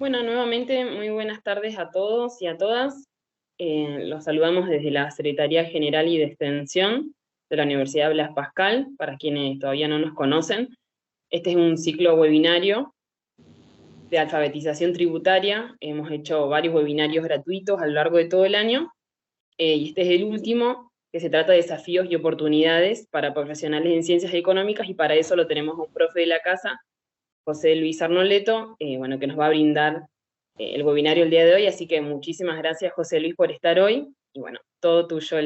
Bueno, nuevamente muy buenas tardes a todos y a todas. Los saludamos desde la Secretaría General y de Extensión de la Universidad Blas Pascal, para quienes todavía no nos conocen. Este es un ciclo webinario de alfabetización tributaria. Hemos hecho varios webinarios gratuitos a lo largo de todo el año, y este es el último, que se trata de desafíos y oportunidades para profesionales en ciencias económicas, y para eso lo tenemos a un profe de la casa, José Luis Arnoleto, bueno, que nos va a brindar el webinario el día de hoy, así que muchísimas gracias, José Luis, por estar hoy, y bueno, todo tuyo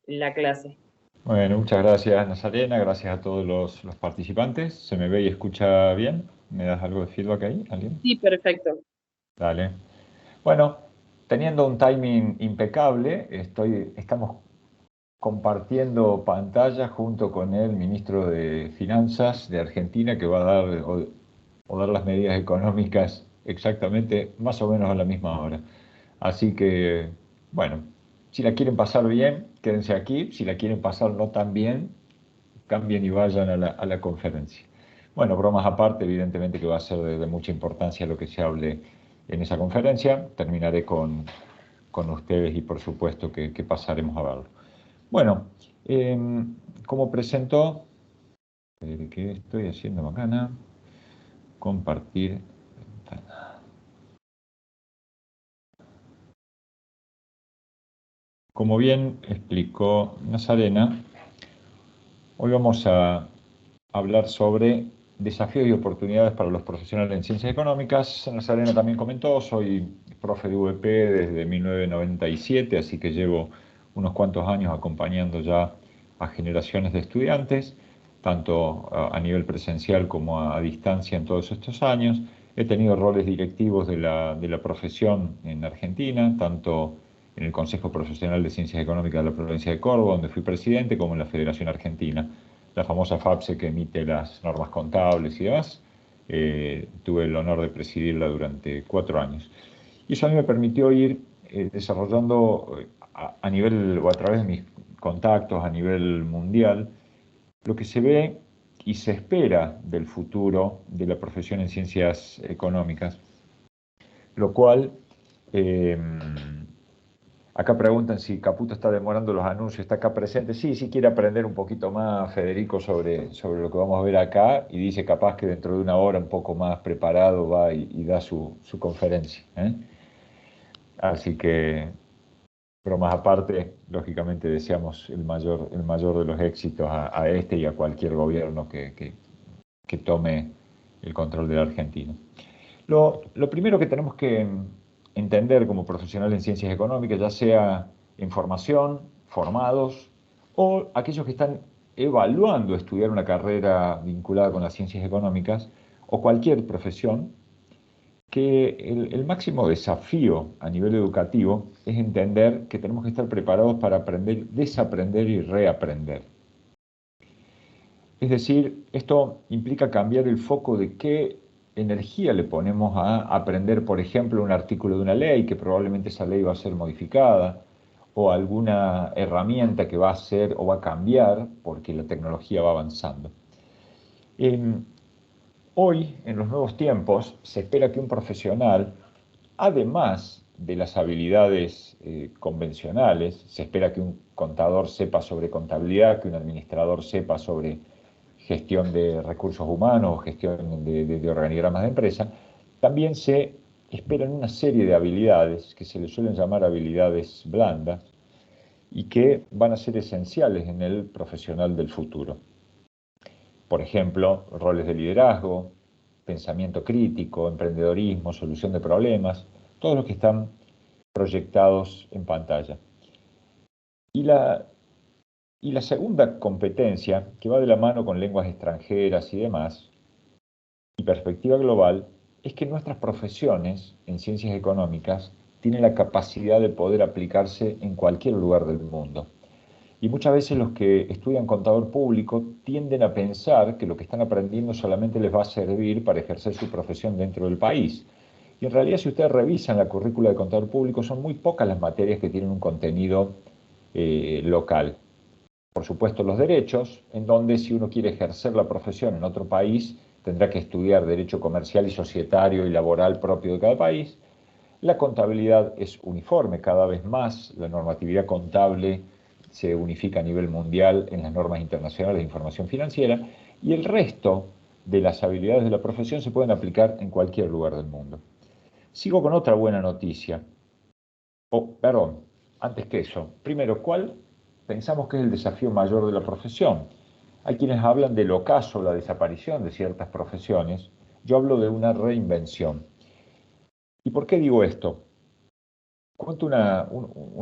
la clase. Bueno, muchas gracias, Nazarena, gracias a todos los participantes. ¿Se me ve y escucha bien? ¿Me das algo de feedback ahí, alguien? Sí, perfecto. Dale. Bueno, teniendo un timing impecable, estamos compartiendo pantalla junto con el ministro de Finanzas de Argentina, que va a dar o dar las medidas económicas exactamente más o menos a la misma hora. Así que, bueno, si la quieren pasar bien, quédense aquí. Si la quieren pasar no tan bien, cambien y vayan a la conferencia. Bueno, bromas aparte, evidentemente que va a ser de mucha importancia lo que se hable en esa conferencia. Terminaré con ustedes y por supuesto que pasaremos a verlo. Bueno, como presentó, ¿qué estoy haciendo bacana? Compartir ventana. Como bien explicó Nazarena, hoy vamos a hablar sobre desafíos y oportunidades para los profesionales en ciencias económicas. Nazarena también comentó, soy profe de VP desde 1997, así que llevo unos cuantos años acompañando ya a generaciones de estudiantes, tanto a nivel presencial como a distancia en todos estos años. He tenido roles directivos de la profesión en Argentina, tanto en el Consejo Profesional de Ciencias Económicas de la provincia de Córdoba, donde fui presidente, como en la Federación Argentina, la famosa FAPSE que emite las normas contables y demás. Tuve el honor de presidirla durante 4 años. Y eso a mí me permitió ir desarrollando a nivel o a través de mis contactos a nivel mundial lo que se ve y se espera del futuro de la profesión en ciencias económicas, lo cual eh, acá preguntan si Caputo está demorando los anuncios, está acá presente. Sí, sí quiere aprender un poquito más, Federico, sobre lo que vamos a ver acá, y dice capaz que dentro de una hora un poco más preparado va y da su conferencia, ¿eh? Así que, bromas aparte, lógicamente deseamos el mayor de los éxitos a este y a cualquier gobierno que tome el control de la Argentina. Lo primero que tenemos que entender como profesionales en ciencias económicas, ya sea en formación, formados, o aquellos que están evaluando estudiar una carrera vinculada con las ciencias económicas, o cualquier profesión, que el máximo desafío a nivel educativo es entender que tenemos que estar preparados para aprender, desaprender y reaprender. Es decir, esto implica cambiar el foco de qué energía le ponemos a aprender, por ejemplo, un artículo de una ley, que probablemente esa ley va a ser modificada, o alguna herramienta que va a ser o va a cambiar porque la tecnología va avanzando. Hoy, en los nuevos tiempos, se espera que un profesional, además de las habilidades convencionales, se espera que un contador sepa sobre contabilidad, que un administrador sepa sobre gestión de recursos humanos o gestión de organigramas de empresa, también se esperan una serie de habilidades que se les suelen llamar habilidades blandas y que van a ser esenciales en el profesional del futuro. Por ejemplo, roles de liderazgo, pensamiento crítico, emprendedorismo, solución de problemas, todos los que están proyectados en pantalla. Y la segunda competencia, que va de la mano con lenguas extranjeras y demás, y perspectiva global, es que nuestras profesiones en ciencias económicas tienen la capacidad de poder aplicarse en cualquier lugar del mundo. Y muchas veces los que estudian contador público tienden a pensar que lo que están aprendiendo solamente les va a servir para ejercer su profesión dentro del país. Y en realidad, si ustedes revisan la currícula de contador público, son muy pocas las materias que tienen un contenido local. Por supuesto, los derechos, en donde si uno quiere ejercer la profesión en otro país, tendrá que estudiar derecho comercial y societario y laboral propio de cada país. La contabilidad es uniforme cada vez más, la normatividad contable se unifica a nivel mundial en las normas internacionales de información financiera y el resto de las habilidades de la profesión se pueden aplicar en cualquier lugar del mundo. Sigo con otra buena noticia. Perdón, antes que eso, primero, ¿cuál pensamos que es el desafío mayor de la profesión? Hay quienes hablan del ocaso, la desaparición de ciertas profesiones. Yo hablo de una reinvención. ¿Y por qué digo esto? Cuento una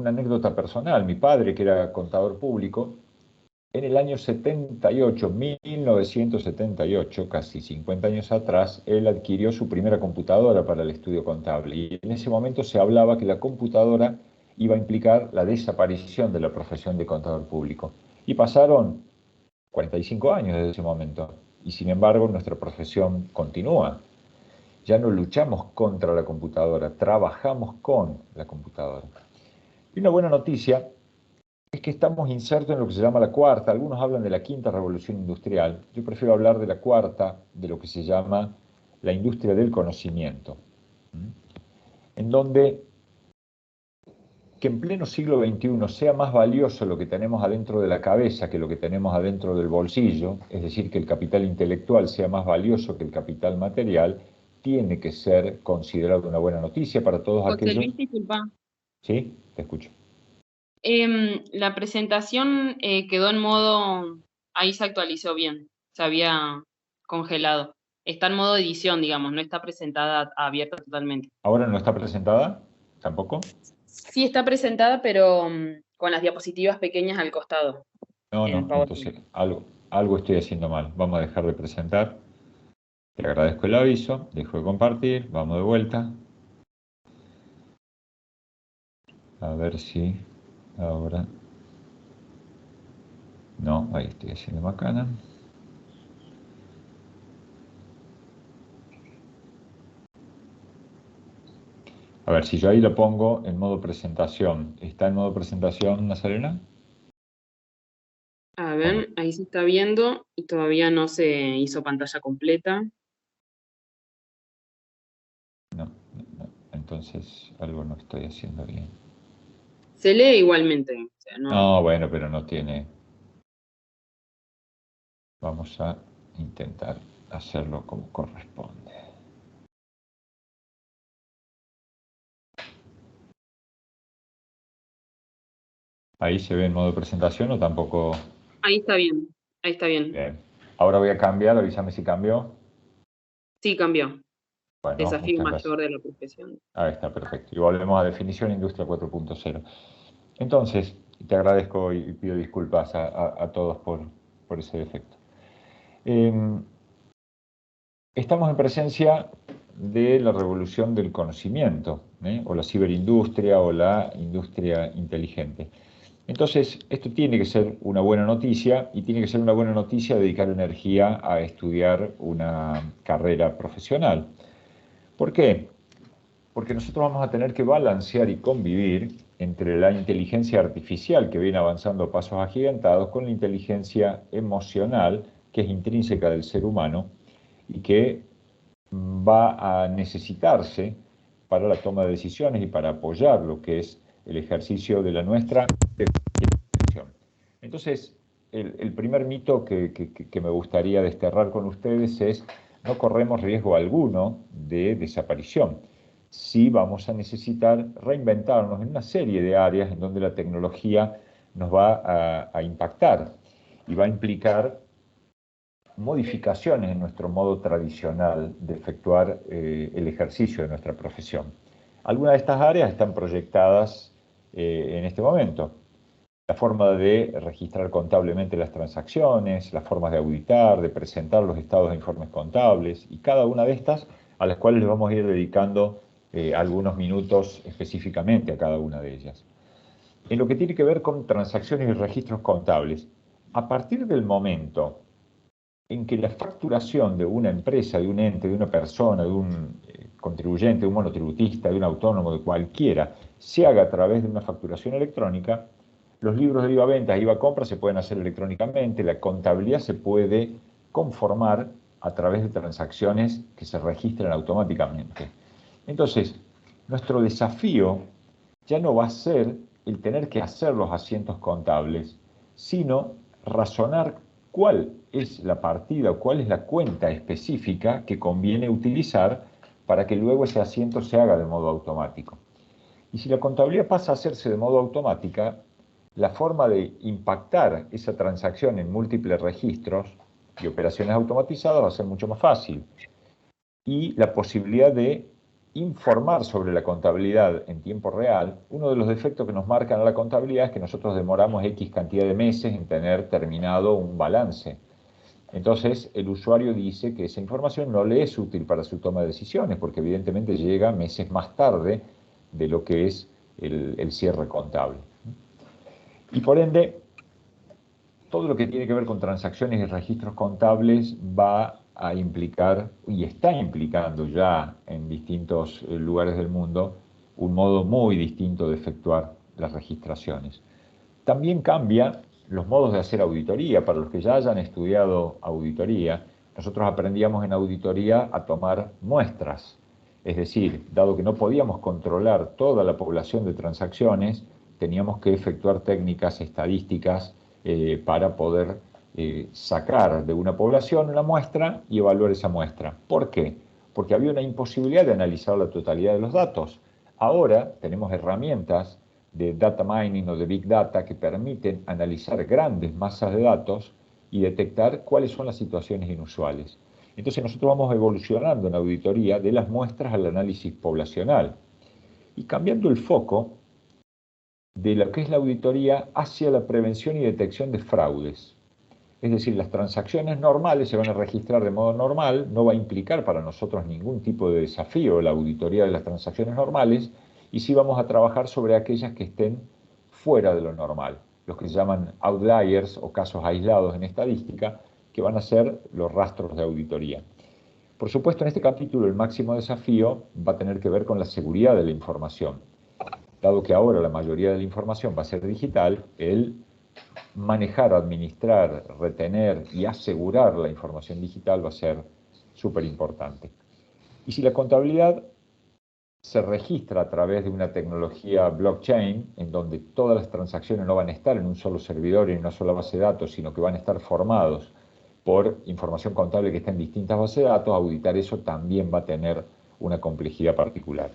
anécdota personal. Mi padre, que era contador público, en el año 78, 1978, casi 50 años atrás, él adquirió su primera computadora para el estudio contable. Y en ese momento se hablaba que la computadora iba a implicar la desaparición de la profesión de contador público. Y pasaron 45 años desde ese momento. Y sin embargo, nuestra profesión continúa. Ya no luchamos contra la computadora, trabajamos con la computadora. Y una buena noticia es que estamos insertos en lo que se llama la cuarta. Algunos hablan de la quinta revolución industrial. Yo prefiero hablar de la cuarta, de lo que se llama la industria del conocimiento. En donde que en pleno siglo XXI sea más valioso lo que tenemos adentro de la cabeza que lo que tenemos adentro del bolsillo, es decir, que el capital intelectual sea más valioso que el capital material, tiene que ser considerado una buena noticia para todos José aquellos... Luis, disculpa. Sí, te escucho. La presentación quedó en modo, ahí se actualizó bien, se había congelado. Está en modo edición, digamos, no está presentada abierta totalmente. ¿Ahora no está presentada? ¿Tampoco? Sí está presentada, pero con las diapositivas pequeñas al costado, No, en no, PowerPoint. entonces algo estoy haciendo mal. Vamos a dejar de presentar. Te agradezco el aviso, dejo de compartir, vamos de vuelta. A ver si ahora... No, ahí estoy haciendo macana. A ver, si yo ahí lo pongo en modo presentación, ¿está en modo presentación, Nazarena? A ¿O no? ver, ahí se está viendo y todavía no se hizo pantalla completa. No, no. Entonces algo no estoy haciendo bien. Se lee igualmente, o sea, no. No, bueno, pero no tiene... Vamos a intentar hacerlo como corresponde. ¿Ahí se ve en modo presentación o tampoco? Ahí está bien, ahí está bien. Bien. Ahora voy a cambiar, avísame si cambió. Sí, cambió. Bueno, Desafío muchas gracias. mayor de la profesión. Ahí está, perfecto. Y volvemos a definición industria 4.0. Entonces, te agradezco y pido disculpas a todos por ese defecto. Estamos en presencia de la revolución del conocimiento, o la ciberindustria o la industria inteligente. Entonces, esto tiene que ser una buena noticia y tiene que ser una buena noticia dedicar energía a estudiar una carrera profesional. ¿Por qué? Porque nosotros vamos a tener que balancear y convivir entre la inteligencia artificial que viene avanzando a pasos agigantados con la inteligencia emocional que es intrínseca del ser humano y que va a necesitarse para la toma de decisiones y para apoyar lo que es el ejercicio de la nuestra definición. Entonces, el primer mito que me gustaría desterrar con ustedes es no corremos riesgo alguno de desaparición. Sí vamos a necesitar reinventarnos en una serie de áreas en donde la tecnología nos va a impactar y va a implicar modificaciones en nuestro modo tradicional de efectuar el ejercicio de nuestra profesión. Algunas de estas áreas están proyectadas en este momento. La forma de registrar contablemente las transacciones, las formas de auditar, de presentar los estados de informes contables, y cada una de estas a las cuales les vamos a ir dedicando algunos minutos específicamente a cada una de ellas. En lo que tiene que ver con transacciones y registros contables, a partir del momento en que la facturación de una empresa, de un ente, de una persona, de un contribuyente, de un monotributista, de un autónomo, de cualquiera, se haga a través de una facturación electrónica, los libros de IVA-ventas, IVA-compras se pueden hacer electrónicamente, la contabilidad se puede conformar a través de transacciones que se registran automáticamente. Entonces, nuestro desafío ya no va a ser el tener que hacer los asientos contables, sino razonar cuál es la partida o cuál es la cuenta específica que conviene utilizar para que luego ese asiento se haga de modo automático. Y si la contabilidad pasa a hacerse de modo automática, la forma de impactar esa transacción en múltiples registros y operaciones automatizadas va a ser mucho más fácil. Y la posibilidad de informar sobre la contabilidad en tiempo real, uno de los defectos que nos marcan a la contabilidad es que nosotros demoramos X cantidad de meses en tener terminado un balance. Entonces, el usuario dice que esa información no le es útil para su toma de decisiones, porque evidentemente llega meses más tarde de lo que es el cierre contable. Y por ende, todo lo que tiene que ver con transacciones y registros contables va a implicar, y está implicando ya en distintos lugares del mundo, un modo muy distinto de efectuar las registraciones. También cambia los modos de hacer auditoría. Para los que ya hayan estudiado auditoría, nosotros aprendíamos en auditoría a tomar muestras. Es decir, dado que no podíamos controlar toda la población de transacciones, teníamos que efectuar técnicas estadísticas para poder sacar de una población una muestra y evaluar esa muestra. ¿Por qué? Porque había una imposibilidad de analizar la totalidad de los datos. Ahora tenemos herramientas de data mining o de big data que permiten analizar grandes masas de datos y detectar cuáles son las situaciones inusuales. Entonces nosotros vamos evolucionando en auditoría de las muestras al análisis poblacional y cambiando el foco de lo que es la auditoría hacia la prevención y detección de fraudes. Es decir, las transacciones normales se van a registrar de modo normal, no va a implicar para nosotros ningún tipo de desafío la auditoría de las transacciones normales, y sí vamos a trabajar sobre aquellas que estén fuera de lo normal, los que se llaman outliers o casos aislados en estadística, que van a ser los rastros de auditoría. Por supuesto, en este capítulo el máximo desafío va a tener que ver con la seguridad de la información. Dado que ahora la mayoría de la información va a ser digital, el manejar, administrar, retener y asegurar la información digital va a ser súper importante. Y si la contabilidad se registra a través de una tecnología blockchain, en donde todas las transacciones no van a estar en un solo servidor y en una sola base de datos, sino que van a estar formados por información contable que está en distintas bases de datos, auditar eso también va a tener una complejidad particular.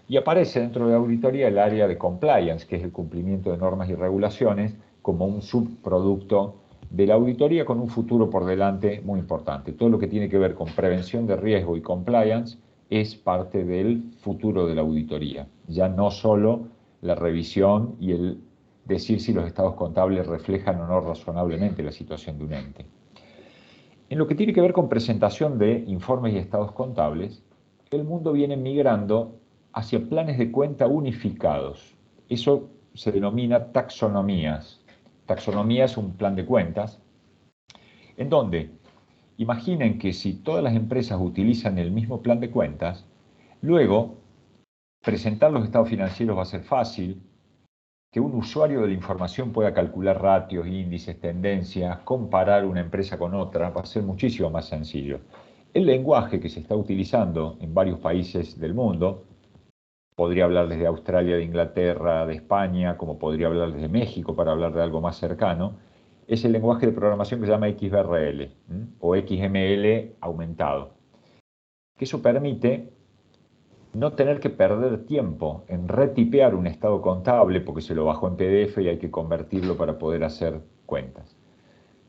Y aparece dentro de la auditoría el área de compliance, que es el cumplimiento de normas y regulaciones, como un subproducto de la auditoría con un futuro por delante muy importante. Todo lo que tiene que ver con prevención de riesgo y compliance es parte del futuro de la auditoría. Ya no solo la revisión y el decir si los estados contables reflejan o no razonablemente la situación de un ente. En lo que tiene que ver con presentación de informes y estados contables, el mundo viene migrando hacia planes de cuenta unificados. Eso se denomina taxonomías. Taxonomía es un plan de cuentas en donde imaginen que si todas las empresas utilizan el mismo plan de cuentas, luego presentar los estados financieros va a ser fácil, que un usuario de la información pueda calcular ratios, índices, tendencias, comparar una empresa con otra, va a ser muchísimo más sencillo. El lenguaje que se está utilizando en varios países del mundo, podría hablarles de Australia, de Inglaterra, de España, como podría hablarles de México para hablar de algo más cercano, es el lenguaje de programación que se llama XBRL o XML aumentado. Que eso permite no tener que perder tiempo en retipear un estado contable porque se lo bajó en PDF y hay que convertirlo para poder hacer cuentas.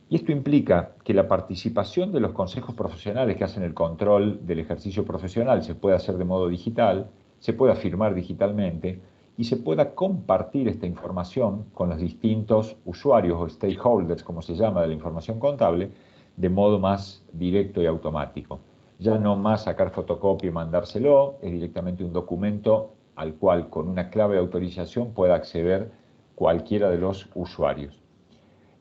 Y esto implica que la participación de los consejos profesionales que hacen el control del ejercicio profesional se pueda hacer de modo digital, se pueda firmar digitalmente y se pueda compartir esta información con los distintos usuarios o stakeholders, como se llama, de la información contable, de modo más directo y automático. Ya no más sacar fotocopia y mandárselo, es directamente un documento al cual con una clave de autorización pueda acceder cualquiera de los usuarios.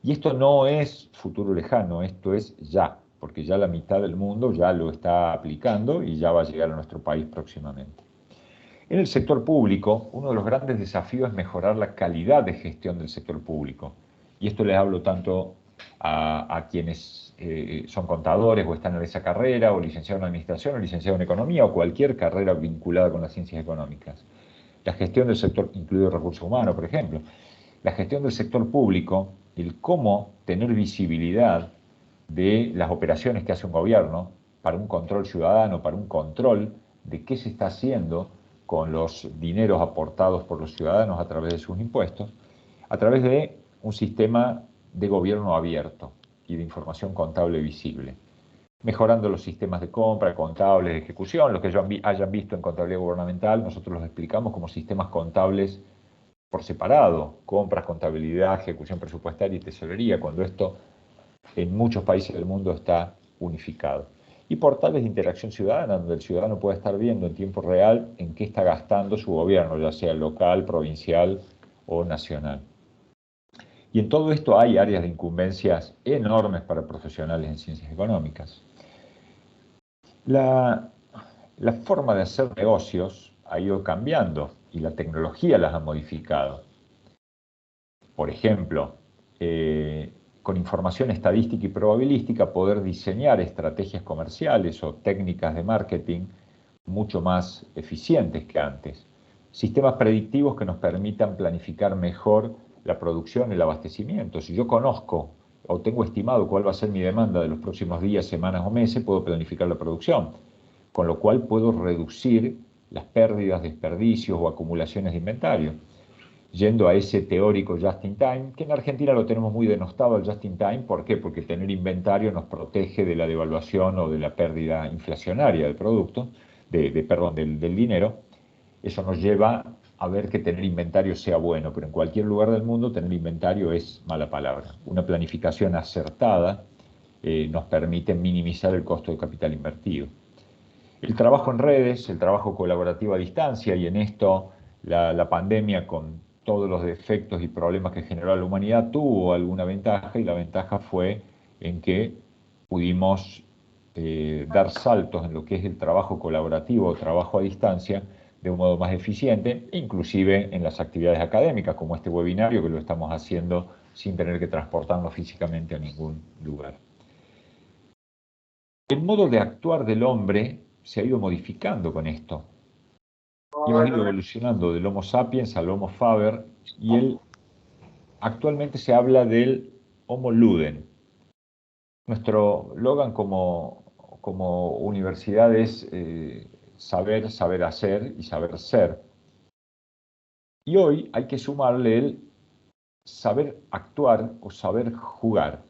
Y esto no es futuro lejano, esto es ya, porque ya la mitad del mundo ya lo está aplicando y ya va a llegar a nuestro país próximamente. En el sector público, uno de los grandes desafíos es mejorar la calidad de gestión del sector público. Y esto les hablo tanto a quienes son contadores o están en esa carrera, o licenciados en administración, o licenciados en economía, o cualquier carrera vinculada con las ciencias económicas. La gestión del sector, incluido recursos humanos, por ejemplo. La gestión del sector público, el cómo tener visibilidad de las operaciones que hace un gobierno para un control ciudadano, para un control de qué se está haciendo con los dineros aportados por los ciudadanos a través de sus impuestos, a través de un sistema de gobierno abierto y de información contable visible, mejorando los sistemas de compra, contables, de ejecución, los que hayan visto en contabilidad gubernamental, nosotros los explicamos como sistemas contables por separado, compras, contabilidad, ejecución presupuestaria y tesorería, cuando esto en muchos países del mundo está unificado. Y portales de interacción ciudadana, donde el ciudadano puede estar viendo en tiempo real en qué está gastando su gobierno, ya sea local, provincial o nacional. Y en todo esto hay áreas de incumbencias enormes para profesionales en ciencias económicas. La forma de hacer negocios ha ido cambiando y la tecnología las ha modificado. Por ejemplo, con información estadística y probabilística, poder diseñar estrategias comerciales o técnicas de marketing mucho más eficientes que antes. Sistemas predictivos que nos permitan planificar mejor la producción y el abastecimiento. Si yo conozco o tengo estimado cuál va a ser mi demanda de los próximos días, semanas o meses, puedo planificar la producción, con lo cual puedo reducir las pérdidas, desperdicios o acumulaciones de inventario, yendo a ese teórico just-in-time, que en Argentina lo tenemos muy denostado al just-in-time. ¿Por qué? Porque tener inventario nos protege de la devaluación o de la pérdida inflacionaria del producto, del dinero. Eso nos lleva a ver que tener inventario sea bueno, pero en cualquier lugar del mundo tener inventario es mala palabra. Una planificación acertada nos permite minimizar el costo de capital invertido. El trabajo en redes, el trabajo colaborativo a distancia, y en esto la pandemia, con todos los defectos y problemas que generó a la humanidad, tuvo alguna ventaja, y la ventaja fue en que pudimos dar saltos en lo que es el trabajo colaborativo o trabajo a distancia de un modo más eficiente, inclusive en las actividades académicas, como este webinario, que lo estamos haciendo sin tener que transportarnos físicamente a ningún lugar. El modo de actuar del hombre se ha ido modificando con esto. Hemos ido evolucionando del Homo sapiens al Homo faber, y actualmente se habla del Homo ludens. Nuestro logan como universidad es saber, saber hacer y saber ser. Y hoy hay que sumarle el saber actuar o saber jugar.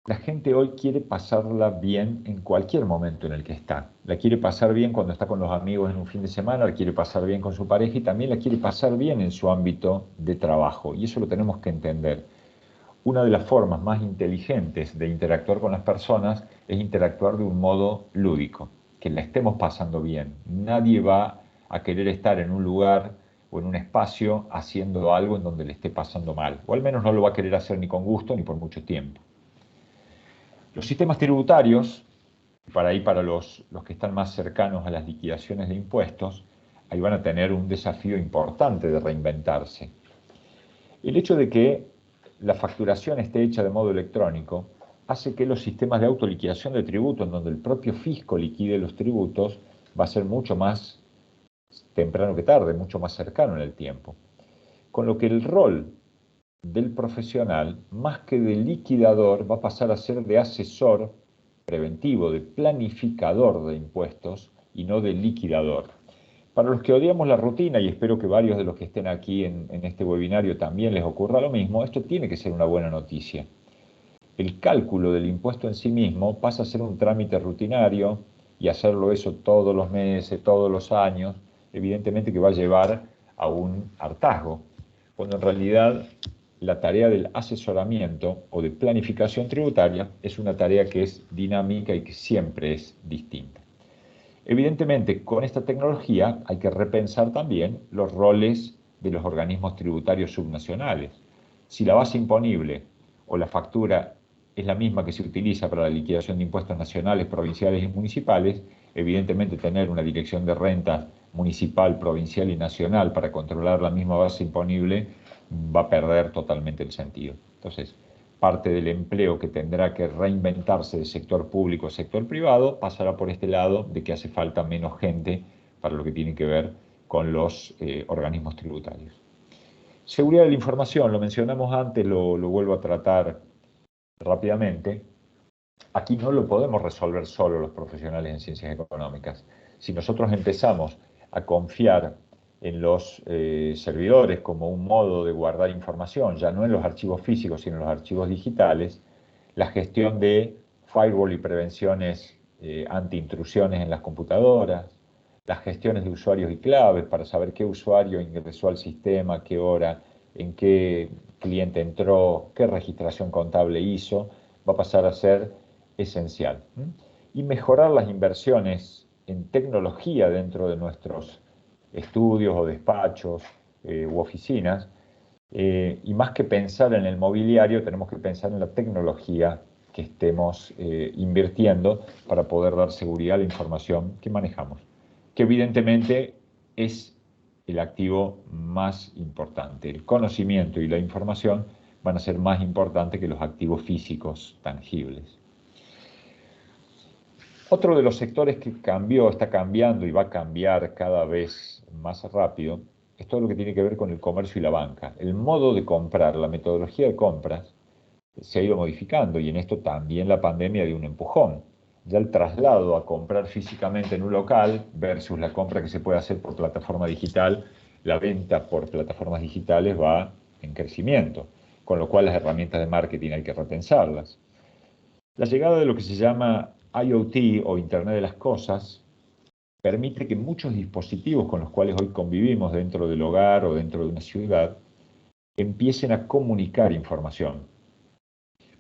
La gente hoy quiere pasarla bien en cualquier momento en el que está. La quiere pasar bien cuando está con los amigos en un fin de semana, la quiere pasar bien con su pareja, y también la quiere pasar bien en su ámbito de trabajo. Y eso lo tenemos que entender. Una de las formas más inteligentes de interactuar con las personas es interactuar de un modo lúdico, que la estemos pasando bien. Nadie va a querer estar en un lugar o en un espacio haciendo algo en donde le esté pasando mal, o al menos no lo va a querer hacer ni con gusto ni por mucho tiempo. Los sistemas tributarios, para los que están más cercanos a las liquidaciones de impuestos, ahí van a tener un desafío importante de reinventarse. El hecho de que la facturación esté hecha de modo electrónico hace que los sistemas de autoliquidación de tributos, en donde el propio fisco liquide los tributos, va a ser mucho más temprano que tarde, mucho más cercano en el tiempo. Con lo que el rol del profesional, más que de liquidador, va a pasar a ser de asesor preventivo, de planificador de impuestos y no de liquidador. Para los que odiamos la rutina, y espero que varios de los que estén aquí en este webinario también les ocurra lo mismo, esto tiene que ser una buena noticia. El cálculo del impuesto en sí mismo pasa a ser un trámite rutinario, y hacerlo eso todos los meses, todos los años, evidentemente que va a llevar a un hartazgo, cuando en realidad la tarea del asesoramiento o de planificación tributaria es una tarea que es dinámica y que siempre es distinta. Evidentemente, con esta tecnología hay que repensar también los roles de los organismos tributarios subnacionales. Si la base imponible o la factura es la misma que se utiliza para la liquidación de impuestos nacionales, provinciales y municipales, evidentemente tener una dirección de renta municipal, provincial y nacional para controlar la misma base imponible va a perder totalmente el sentido. Entonces, parte del empleo que tendrá que reinventarse del sector público, sector privado, pasará por este lado de que hace falta menos gente para lo que tiene que ver con los organismos tributarios. Seguridad de la información, lo mencionamos antes, lo vuelvo a tratar rápidamente. Aquí no lo podemos resolver solo los profesionales en ciencias económicas. Si nosotros empezamos a confiar en los servidores como un modo de guardar información, ya no en los archivos físicos, sino en los archivos digitales, la gestión de firewall y prevenciones anti-intrusiones en las computadoras, las gestiones de usuarios y claves para saber qué usuario ingresó al sistema, qué hora, en qué cliente entró, qué registración contable hizo, va a pasar a ser esencial. Y mejorar las inversiones en tecnología dentro de nuestros estudios o despachos u oficinas, y más que pensar en el mobiliario, tenemos que pensar en la tecnología que estemos invirtiendo para poder dar seguridad a la información que manejamos, que evidentemente es el activo más importante. El conocimiento y la información van a ser más importantes que los activos físicos tangibles. Otro de los sectores que cambió, está cambiando y va a cambiar cada vez más rápido, es todo lo que tiene que ver con el comercio y la banca. El modo de comprar, la metodología de compras, se ha ido modificando y en esto también la pandemia dio un empujón. Ya el traslado a comprar físicamente en un local versus la compra que se puede hacer por plataforma digital, la venta por plataformas digitales va en crecimiento, con lo cual las herramientas de marketing hay que repensarlas. La llegada de lo que se llama IoT o Internet de las Cosas permite que muchos dispositivos con los cuales hoy convivimos dentro del hogar o dentro de una ciudad empiecen a comunicar información.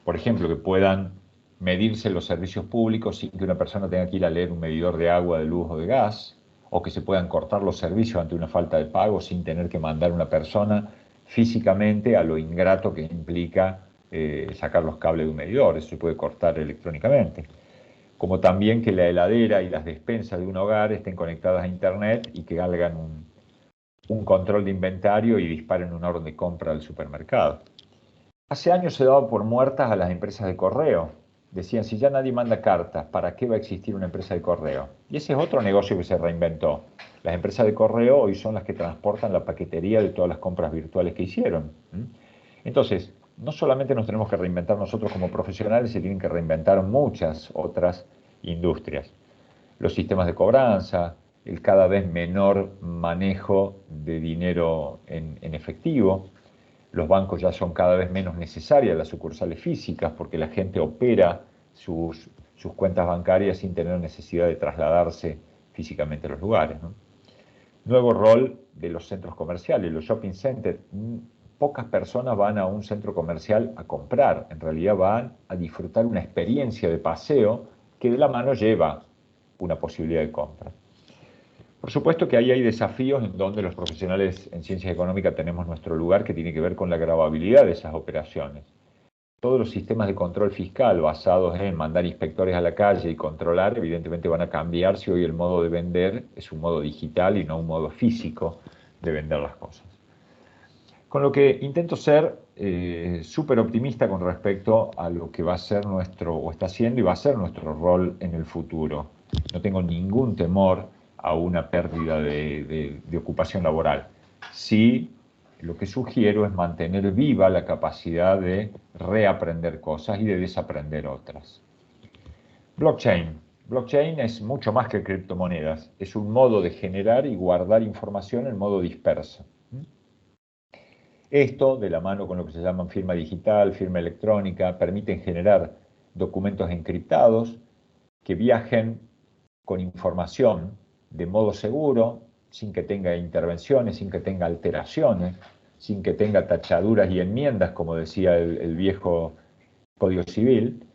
Por ejemplo, que puedan medirse los servicios públicos sin que una persona tenga que ir a leer un medidor de agua, de luz o de gas, o que se puedan cortar los servicios ante una falta de pago sin tener que mandar a una persona físicamente a lo ingrato que implica sacar los cables de un medidor. Eso se puede cortar electrónicamente. Como también que la heladera y las despensas de un hogar estén conectadas a Internet y que hagan un control de inventario y disparen un orden de compra del supermercado. Hace años se daba por muertas a las empresas de correo. Decían, si ya nadie manda cartas, ¿para qué va a existir una empresa de correo? Y ese es otro negocio que se reinventó. Las empresas de correo hoy son las que transportan la paquetería de todas las compras virtuales que hicieron. Entonces, no solamente nos tenemos que reinventar nosotros como profesionales, se tienen que reinventar muchas otras industrias. Los sistemas de cobranza, el cada vez menor manejo de dinero en efectivo. Los bancos ya son cada vez menos necesarias las sucursales físicas porque la gente opera sus cuentas bancarias sin tener necesidad de trasladarse físicamente a los lugares, ¿no? Nuevo rol de los centros comerciales, los shopping centers. Pocas personas van a un centro comercial a comprar, en realidad van a disfrutar una experiencia de paseo que de la mano lleva una posibilidad de compra. Por supuesto que ahí hay desafíos en donde los profesionales en ciencias económicas tenemos nuestro lugar que tiene que ver con la gravabilidad de esas operaciones. Todos los sistemas de control fiscal basados en mandar inspectores a la calle y controlar, evidentemente van a cambiar si hoy el modo de vender es un modo digital y no un modo físico de vender las cosas. Con lo que intento ser súper optimista con respecto a lo que va a ser nuestro, o está siendo y va a ser nuestro rol en el futuro. No tengo ningún temor a una pérdida de ocupación laboral. Sí, lo que sugiero es mantener viva la capacidad de reaprender cosas y de desaprender otras. Blockchain. Blockchain es mucho más que criptomonedas. Es un modo de generar y guardar información en modo disperso. Esto, de la mano con lo que se llaman firma digital, firma electrónica, permiten generar documentos encriptados que viajen con información de modo seguro, sin que tenga intervenciones, sin que tenga alteraciones, sin que tenga tachaduras y enmiendas, como decía el viejo Código Civil,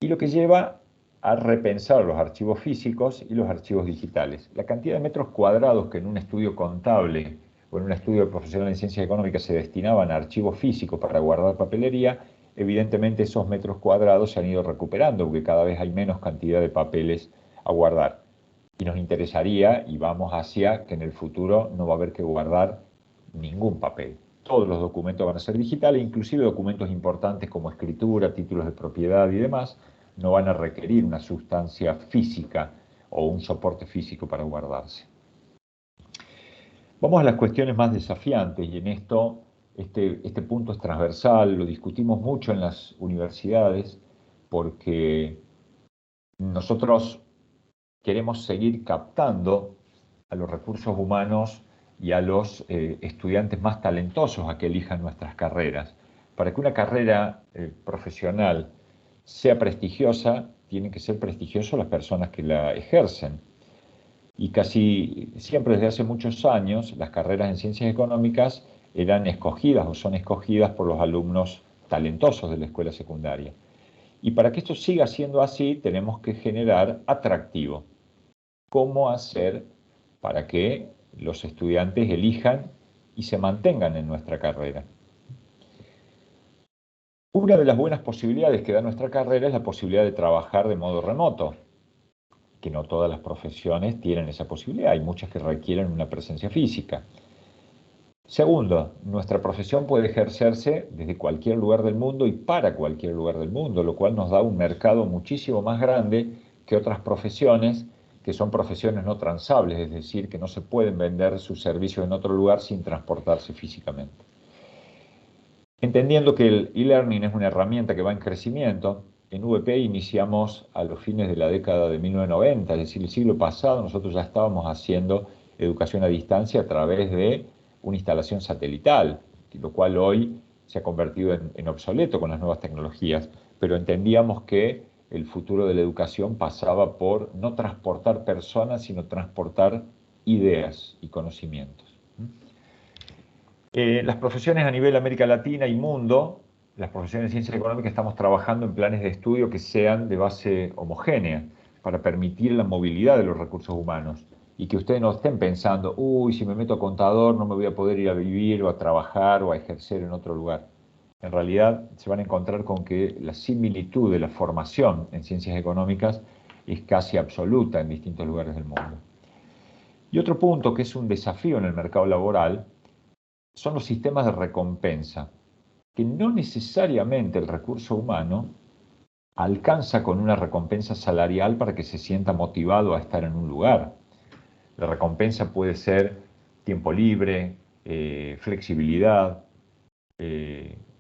y lo que lleva a repensar los archivos físicos y los archivos digitales. La cantidad de metros cuadrados que en un estudio contable o en un estudio profesional en ciencias económicas se destinaban a archivos físicos para guardar papelería, evidentemente esos metros cuadrados se han ido recuperando porque cada vez hay menos cantidad de papeles a guardar. Y nos interesaría, y vamos hacia que en el futuro no va a haber que guardar ningún papel. todos los documentos van a ser digitales, inclusive documentos importantes como escritura, títulos de propiedad y demás, no van a requerir una sustancia física o un soporte físico para guardarse. Vamos a las cuestiones más desafiantes, y en esto este punto es transversal, lo discutimos mucho en las universidades, porque nosotros queremos seguir captando a los recursos humanos y a los estudiantes más talentosos a que elijan nuestras carreras. Para que una carrera profesional sea prestigiosa, tienen que ser prestigiosos las personas que la ejercen. Y casi siempre desde hace muchos años las carreras en ciencias económicas eran escogidas o son escogidas por los alumnos talentosos de la escuela secundaria. Y para que esto siga siendo así, tenemos que generar atractivo. ¿Cómo hacer para que los estudiantes elijan y se mantengan en nuestra carrera? Una de las buenas posibilidades que da nuestra carrera es la posibilidad de trabajar de modo remoto, que no todas las profesiones tienen esa posibilidad, hay muchas que requieren una presencia física. Segundo, nuestra profesión puede ejercerse desde cualquier lugar del mundo y para cualquier lugar del mundo, lo cual nos da un mercado muchísimo más grande que otras profesiones que son profesiones no transables, es decir, que no se pueden vender sus servicios en otro lugar sin transportarse físicamente. Entendiendo que el e-learning es una herramienta que va en crecimiento, en VP iniciamos a los fines de la década de 1990, es decir, el siglo pasado nosotros ya estábamos haciendo educación a distancia a través de una instalación satelital, lo cual hoy se ha convertido en obsoleto con las nuevas tecnologías, pero entendíamos que el futuro de la educación pasaba por no transportar personas, sino transportar ideas y conocimientos. Las profesiones a nivel América Latina y mundo, las profesiones de ciencias económicas, estamos trabajando en planes de estudio que sean de base homogénea para permitir la movilidad de los recursos humanos y que ustedes no estén pensando, uy, si me meto a contador no me voy a poder ir a vivir o a trabajar o a ejercer en otro lugar. En realidad se van a encontrar con que la similitud de la formación en ciencias económicas es casi absoluta en distintos lugares del mundo. Y otro punto que es un desafío en el mercado laboral son los sistemas de recompensa, que no necesariamente el recurso humano alcanza con una recompensa salarial para que se sienta motivado a estar en un lugar. La recompensa puede ser tiempo libre, flexibilidad,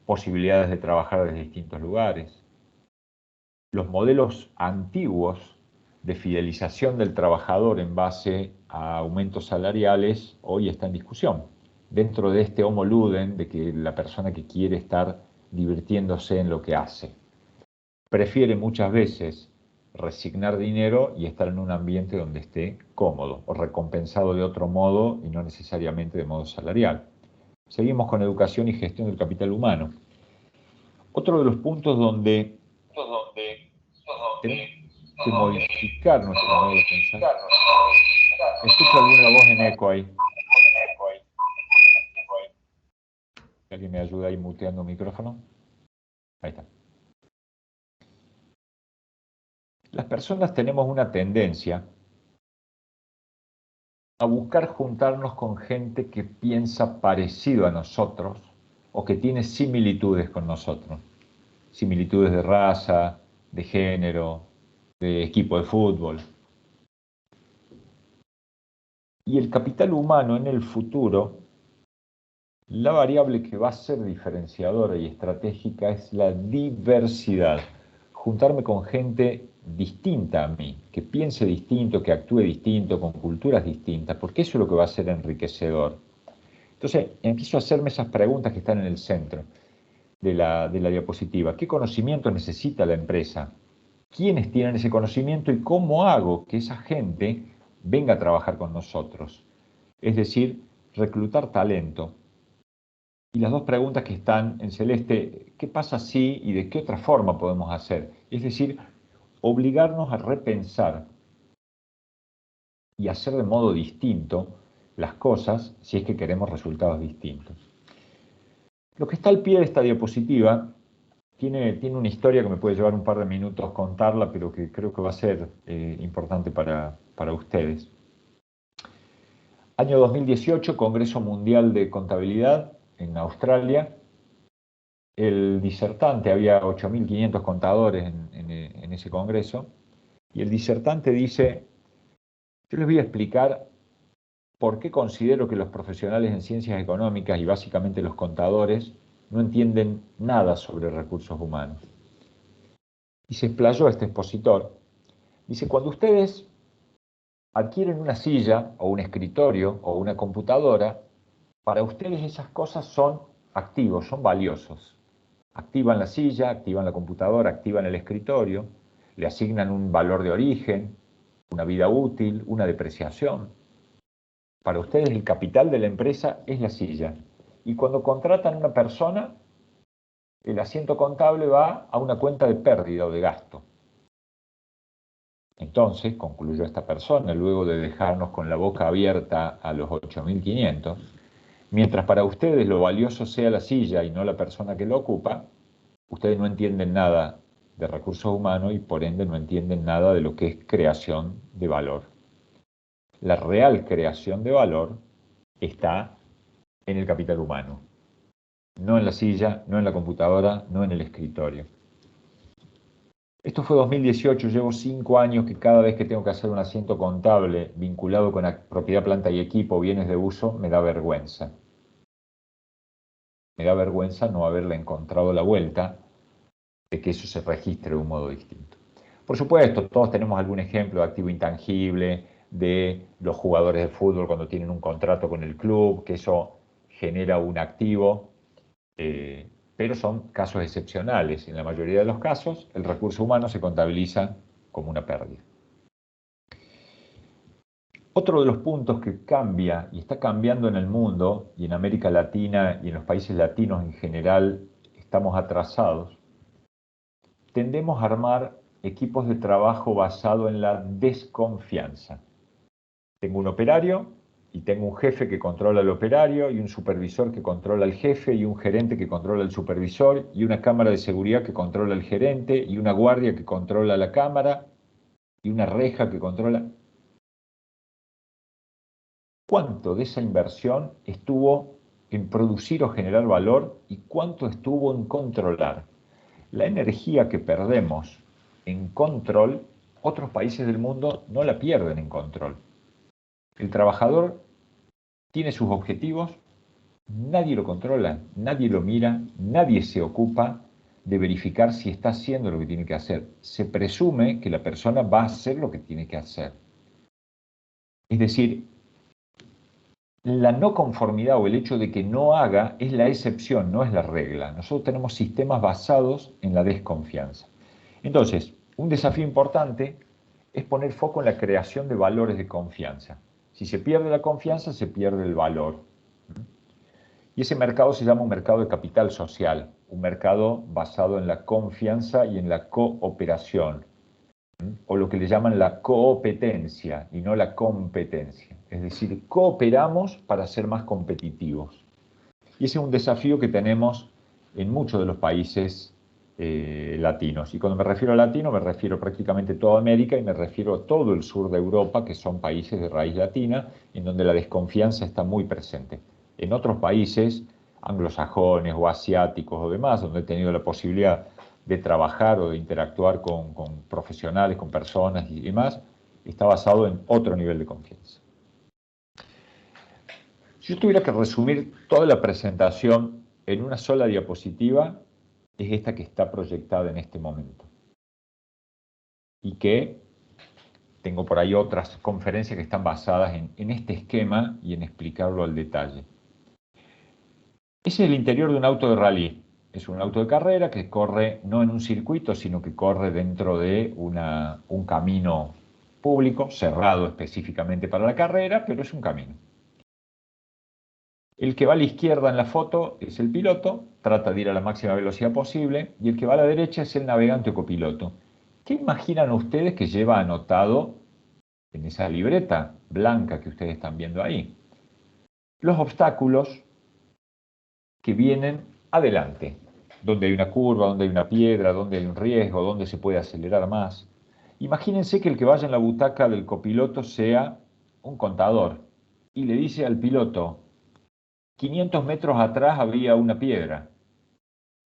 posibilidades de trabajar desde distintos lugares. Los modelos antiguos de fidelización del trabajador en base a aumentos salariales hoy está en discusión. Dentro de este homo ludens, de que la persona que quiere estar divirtiéndose en lo que hace, prefiere muchas veces resignar dinero y estar en un ambiente donde esté cómodo o recompensado de otro modo y no necesariamente de modo salarial. Seguimos con educación y gestión del capital humano. Otro de los puntos donde tenemos que modificar nuestro modo de pensar. Escucho alguna voz en eco ahí. ¿Alguien me ayuda ahí muteando el micrófono? Ahí está. Las personas tenemos una tendencia a buscar juntarnos con gente que piensa parecido a nosotros o que tiene similitudes con nosotros. Similitudes de raza, de género, de equipo de fútbol. Y el capital humano en el futuro, la variable que va a ser diferenciadora y estratégica es la diversidad. Juntarme con gente distinta a mí, que piense distinto, que actúe distinto, con culturas distintas, porque eso es lo que va a ser enriquecedor. Entonces, empiezo a hacerme esas preguntas que están en el centro de la diapositiva. ¿Qué conocimiento necesita la empresa? ¿Quiénes tienen ese conocimiento y cómo hago que esa gente venga a trabajar con nosotros? Es decir, reclutar talento. Y las dos preguntas que están en celeste, ¿qué pasa si y de qué otra forma podemos hacer? Es decir, obligarnos a repensar y hacer de modo distinto las cosas si es que queremos resultados distintos. Lo que está al pie de esta diapositiva tiene una historia que me puede llevar un par de minutos contarla, pero que creo que va a ser importante para ustedes. Año 2018, Congreso Mundial de Contabilidad, en Australia. El disertante, había 8.500 contadores en ese congreso, y el disertante dice, yo les voy a explicar por qué considero que los profesionales en ciencias económicas y básicamente los contadores no entienden nada sobre recursos humanos. Y se explayó este expositor. Dice, cuando ustedes adquieren una silla o un escritorio o una computadora, para ustedes esas cosas son activos, son valiosos. Activan la silla, activan la computadora, activan el escritorio, le asignan un valor de origen, una vida útil, una depreciación. Para ustedes el capital de la empresa es la silla. Y cuando contratan a una persona, el asiento contable va a una cuenta de pérdida o de gasto. Entonces, concluyó esta persona, luego de dejarnos con la boca abierta a los 8.500, mientras para ustedes lo valioso sea la silla y no la persona que lo ocupa, ustedes no entienden nada de recursos humanos y por ende no entienden nada de lo que es creación de valor. La real creación de valor está en el capital humano, no en la silla, no en la computadora, no en el escritorio. Esto fue 2018, llevo 5 años que cada vez que tengo que hacer un asiento contable vinculado con la propiedad, planta y equipo, bienes de uso, me da vergüenza. Me da vergüenza no haberle encontrado la vuelta de que eso se registre de un modo distinto. Por supuesto, todos tenemos algún ejemplo de activo intangible, de los jugadores de fútbol cuando tienen un contrato con el club, que eso genera un activo, pero son casos excepcionales. En la mayoría de los casos, el recurso humano se contabiliza como una pérdida. Otro de los puntos que cambia y está cambiando en el mundo, y en América Latina y en los países latinos en general estamos atrasados, tendemos a armar equipos de trabajo basado en la desconfianza. Tengo un operario y tengo un jefe que controla al operario y un supervisor que controla al jefe y un gerente que controla al supervisor y una cámara de seguridad que controla al gerente y una guardia que controla la cámara y una reja que controla. ¿Cuánto de esa inversión estuvo en producir o generar valor y cuánto estuvo en controlar? La energía que perdemos en control, otros países del mundo no la pierden en control. El trabajador tiene sus objetivos, nadie lo controla, nadie lo mira, nadie se ocupa de verificar si está haciendo lo que tiene que hacer. Se presume que la persona va a hacer lo que tiene que hacer. Es decir, la no conformidad o el hecho de que no haga es la excepción, no es la regla. Nosotros tenemos sistemas basados en la desconfianza. Entonces, un desafío importante es poner foco en la creación de valores de confianza. Si se pierde la confianza, se pierde el valor. Y ese mercado se llama un mercado de capital social, un mercado basado en la confianza y en la cooperación, o lo que le llaman la competencia y no la competencia. Es decir, cooperamos para ser más competitivos. Y ese es un desafío que tenemos en muchos de los países latinos. Y cuando me refiero a latino, me refiero prácticamente a toda América y me refiero a todo el sur de Europa, que son países de raíz latina, en donde la desconfianza está muy presente. En otros países anglosajones o asiáticos o demás, donde he tenido la posibilidad de trabajar o de interactuar con profesionales, con personas y demás, está basado en otro nivel de confianza. Si yo tuviera que resumir toda la presentación en una sola diapositiva, es esta que está proyectada en este momento. Y que tengo por ahí otras conferencias que están basadas en este esquema y en explicarlo al detalle. Ese es el interior de un auto de rally. Es un auto de carrera que corre no en un circuito, sino que corre dentro de un camino público, cerrado específicamente para la carrera, pero es un camino. El que va a la izquierda en la foto es el piloto, trata de ir a la máxima velocidad posible, y el que va a la derecha es el navegante o copiloto. ¿Qué imaginan ustedes que lleva anotado en esa libreta blanca que ustedes están viendo ahí? Los obstáculos que vienen adelante, donde hay una curva, donde hay una piedra, donde hay un riesgo, donde se puede acelerar más. Imagínense que el que vaya en la butaca del copiloto sea un contador y le dice al piloto: 500 metros atrás había una piedra.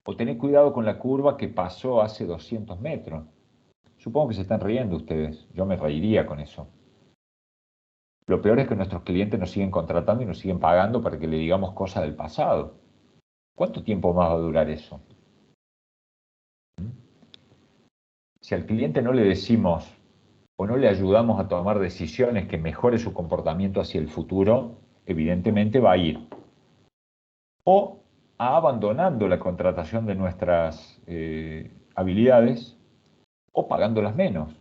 O tened cuidado con la curva que pasó hace 200 metros. Supongo que se están riendo ustedes. Yo me reiría con eso. Lo peor es que nuestros clientes nos siguen contratando y nos siguen pagando para que le digamos cosas del pasado. ¿Cuánto tiempo más va a durar eso? Si al cliente no le decimos o no le ayudamos a tomar decisiones que mejore su comportamiento hacia el futuro, evidentemente va a ir o a abandonando la contratación de nuestras habilidades o pagándolas menos.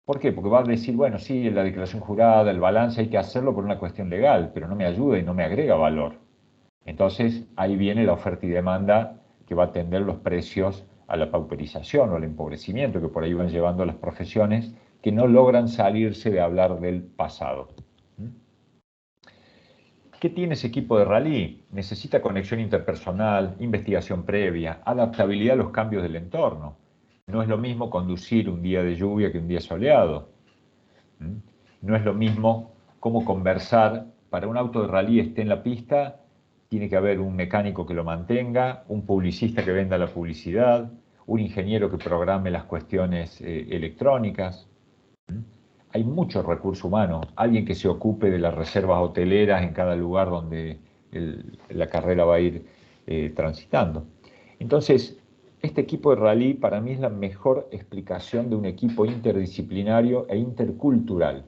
¿Por qué? Porque va a decir, bueno, sí, la declaración jurada, el balance hay que hacerlo por una cuestión legal, pero no me ayuda y no me agrega valor. Entonces, ahí viene la oferta y demanda que va a tender los precios a la pauperización o al empobrecimiento que por ahí van llevando las profesiones que no logran salirse de hablar del pasado. ¿Qué tiene ese equipo de rally? Necesita conexión interpersonal, investigación previa, adaptabilidad a los cambios del entorno. No es lo mismo conducir un día de lluvia que un día soleado. No es lo mismo cómo conversar. Para un auto de rally esté en la pista, tiene que haber un mecánico que lo mantenga, un publicista que venda la publicidad, un ingeniero que programe las cuestiones electrónicas. Hay mucho recurso humano, alguien que se ocupe de las reservas hoteleras en cada lugar donde la carrera va a ir transitando. Entonces, este equipo de rally para mí es la mejor explicación de un equipo interdisciplinario e intercultural.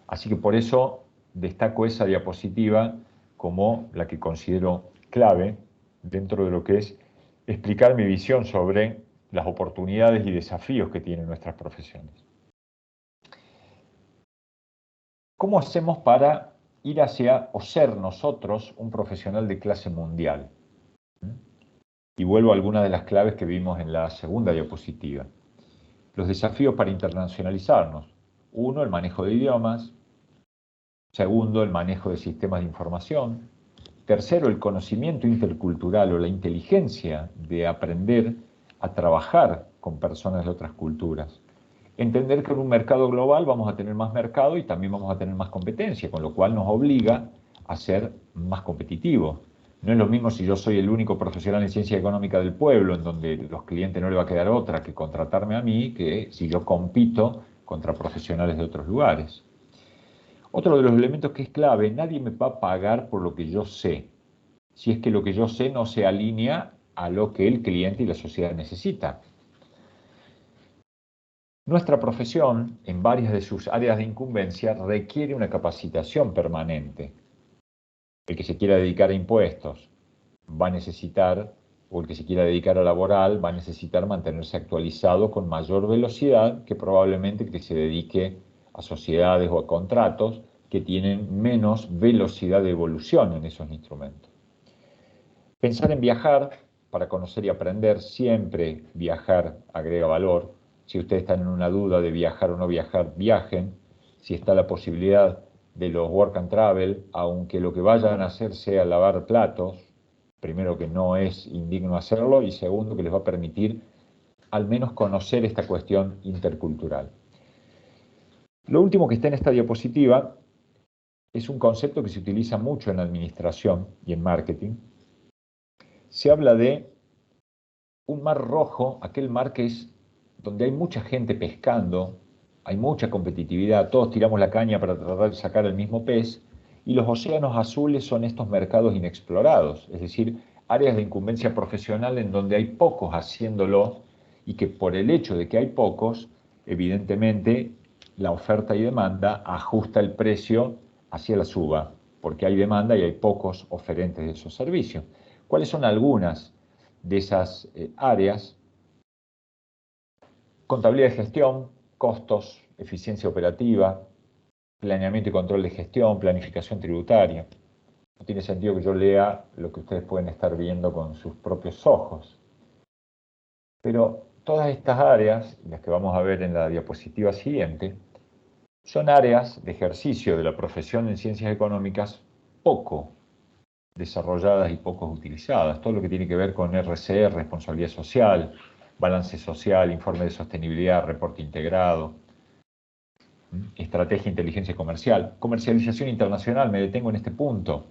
Así que por eso destaco esa diapositiva como la que considero clave dentro de lo que es explicar mi visión sobre las oportunidades y desafíos que tienen nuestras profesiones. ¿Cómo hacemos para ir hacia o ser nosotros un profesional de clase mundial? Y vuelvo a algunas de las claves que vimos en la segunda diapositiva. Los desafíos para internacionalizarnos. Uno, el manejo de idiomas. Segundo, el manejo de sistemas de información. Tercero, el conocimiento intercultural o la inteligencia de aprender a trabajar con personas de otras culturas. Entender que en un mercado global vamos a tener más mercado y también vamos a tener más competencia, con lo cual nos obliga a ser más competitivos. No es lo mismo si yo soy el único profesional en ciencia económica del pueblo, en donde los clientes no le va a quedar otra que contratarme a mí, que si yo compito contra profesionales de otros lugares. Otro de los elementos que es clave, nadie me va a pagar por lo que yo sé, si es que lo que yo sé no se alinea a lo que el cliente y la sociedad necesita. Nuestra profesión, en varias de sus áreas de incumbencia, requiere una capacitación permanente. El que se quiera dedicar a impuestos va a necesitar, o el que se quiera dedicar a laboral, va a necesitar mantenerse actualizado con mayor velocidad que probablemente el que se dedique a sociedades o a contratos que tienen menos velocidad de evolución en esos instrumentos. Pensar en viajar para conocer y aprender, siempre viajar agrega valor. Si ustedes están en una duda de viajar o no viajar, viajen. Si está la posibilidad de los work and travel, aunque lo que vayan a hacer sea lavar platos, primero que no es indigno hacerlo y segundo que les va a permitir al menos conocer esta cuestión intercultural. Lo último que está en esta diapositiva es un concepto que se utiliza mucho en administración y en marketing. Se habla de un mar rojo, aquel mar que es donde hay mucha gente pescando, hay mucha competitividad, todos tiramos la caña para tratar de sacar el mismo pez, y los océanos azules son estos mercados inexplorados, es decir, áreas de incumbencia profesional en donde hay pocos haciéndolo y que por el hecho de que hay pocos, evidentemente la oferta y demanda ajusta el precio hacia la suba, porque hay demanda y hay pocos oferentes de esos servicios. ¿Cuáles son algunas de esas áreas? Contabilidad de gestión, costos, eficiencia operativa, planeamiento y control de gestión, planificación tributaria. No tiene sentido que yo lea lo que ustedes pueden estar viendo con sus propios ojos. Pero todas estas áreas, las que vamos a ver en la diapositiva siguiente, son áreas de ejercicio de la profesión en ciencias económicas poco desarrolladas y poco utilizadas. Todo lo que tiene que ver con RCE, responsabilidad social, balance social, informe de sostenibilidad, reporte integrado. Estrategia, inteligencia comercial. Comercialización internacional, me detengo en este punto.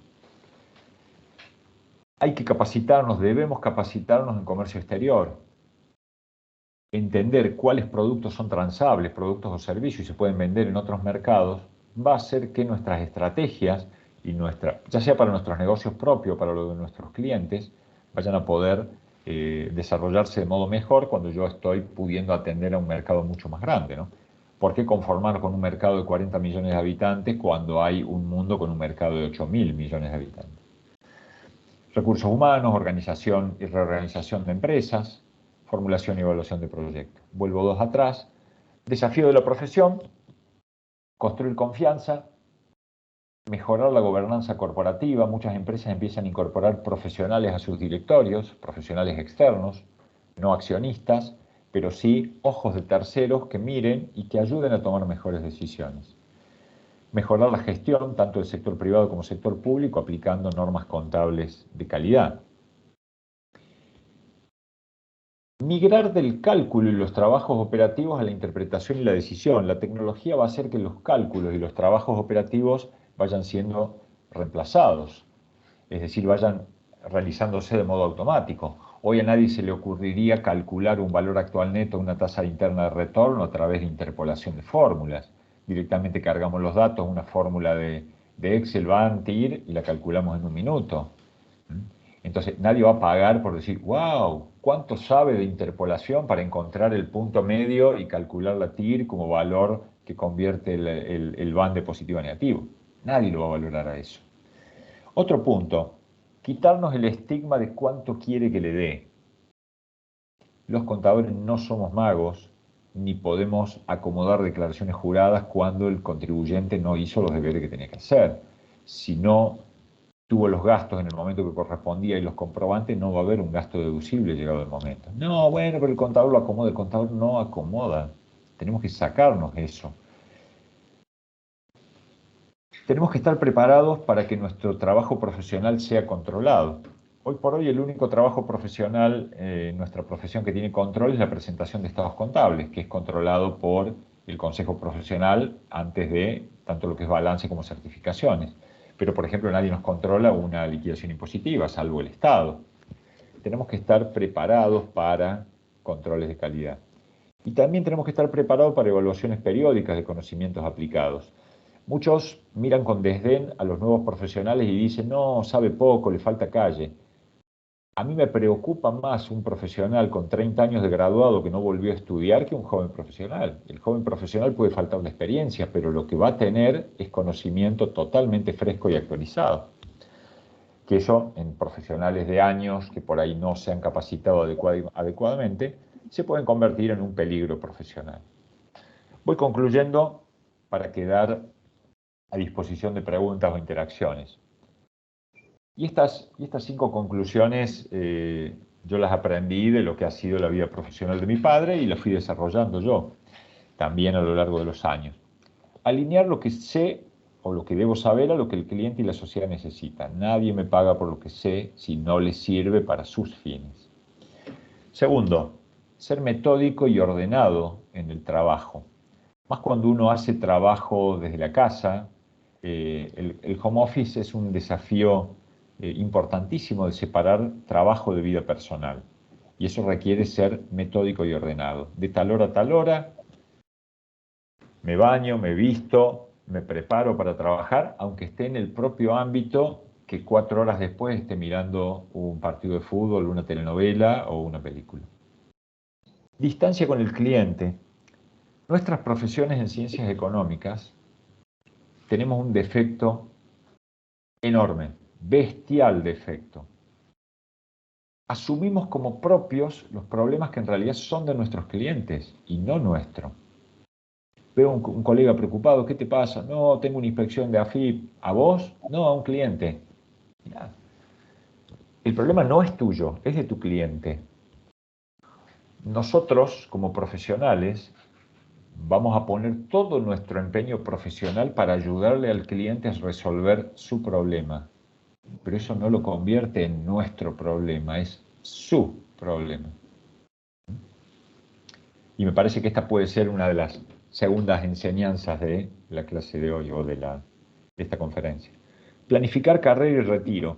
Hay que capacitarnos, debemos capacitarnos en comercio exterior. Entender cuáles productos son transables, productos o servicios y se pueden vender en otros mercados, va a hacer que nuestras estrategias y ya sea para nuestros negocios propios, para los de nuestros clientes, vayan a poder desarrollarse de modo mejor cuando yo estoy pudiendo atender a un mercado mucho más grande, ¿no? ¿Por qué conformar con un mercado de 40 millones de habitantes cuando hay un mundo con un mercado de 8.000 millones de habitantes? Recursos humanos, organización y reorganización de empresas, formulación y evaluación de proyectos. Vuelvo dos atrás. Desafío de la profesión, construir confianza, mejorar la gobernanza corporativa. Muchas empresas empiezan a incorporar profesionales a sus directorios, profesionales externos, no accionistas, pero sí ojos de terceros que miren y que ayuden a tomar mejores decisiones. Mejorar la gestión, tanto del sector privado como sector público, aplicando normas contables de calidad. Migrar del cálculo y los trabajos operativos a la interpretación y la decisión. La tecnología va a hacer que los cálculos y los trabajos operativos vayan siendo reemplazados, es decir, vayan realizándose de modo automático. Hoy a nadie se le ocurriría calcular un valor actual neto, una tasa interna de retorno a través de interpolación de fórmulas. Directamente cargamos los datos, una fórmula de Excel va a TIR y la calculamos en un minuto. Entonces nadie va a pagar por decir, wow, ¿cuánto sabe de interpolación para encontrar el punto medio y calcular la TIR como valor que convierte el band de positivo a negativo? Nadie lo va a valorar a eso. Otro punto, quitarnos el estigma de cuánto quiere que le dé. Los contadores no somos magos, ni podemos acomodar declaraciones juradas cuando el contribuyente no hizo los deberes que tenía que hacer. Si no tuvo los gastos en el momento que correspondía y los comprobantes, no va a haber un gasto deducible llegado el momento. No, bueno, pero el contador lo acomoda. El contador no acomoda. Tenemos que sacarnos eso. Tenemos que estar preparados para que nuestro trabajo profesional sea controlado. Hoy por hoy el único trabajo profesional, nuestra profesión que tiene control es la presentación de estados contables, que es controlado por el Consejo Profesional antes de tanto lo que es balance como certificaciones. Pero, por ejemplo, nadie nos controla una liquidación impositiva, salvo el Estado. Tenemos que estar preparados para controles de calidad. Y también tenemos que estar preparados para evaluaciones periódicas de conocimientos aplicados. Muchos miran con desdén a los nuevos profesionales y dicen, no, sabe poco, le falta calle. A mí me preocupa más un profesional con 30 años de graduado que no volvió a estudiar que un joven profesional. El joven profesional puede faltar de experiencia, pero lo que va a tener es conocimiento totalmente fresco y actualizado. Que eso, en profesionales de años que por ahí no se han capacitado adecuadamente, se pueden convertir en un peligro profesional. Voy concluyendo para quedar a disposición de preguntas o interacciones. Y estas 5 conclusiones yo las aprendí de lo que ha sido la vida profesional de mi padre y las fui desarrollando yo también a lo largo de los años. Alinear lo que sé o lo que debo saber a lo que el cliente y la sociedad necesitan. Nadie me paga por lo que sé si no les sirve para sus fines. Segundo, ser metódico y ordenado en el trabajo. Más cuando uno hace trabajo desde la casa, el home office es un desafío importantísimo de separar trabajo de vida personal. Y eso requiere ser metódico y ordenado. De tal hora a tal hora, me baño, me visto, me preparo para trabajar, aunque esté en el propio ámbito que 4 horas después esté mirando un partido de fútbol, una telenovela o una película. Distancia con el cliente. Nuestras profesiones en ciencias económicas tenemos un defecto enorme, bestial defecto. Asumimos como propios los problemas que en realidad son de nuestros clientes y no nuestros. Veo un colega preocupado, ¿qué te pasa? No, tengo una inspección de AFIP. ¿A vos? No, a un cliente. Mirá, el problema no es tuyo, es de tu cliente. Nosotros, como profesionales, vamos a poner todo nuestro empeño profesional para ayudarle al cliente a resolver su problema. Pero eso no lo convierte en nuestro problema, es su problema. Y me parece que esta puede ser una de las segundas enseñanzas de la clase de hoy o de esta conferencia. Planificar carrera y retiro.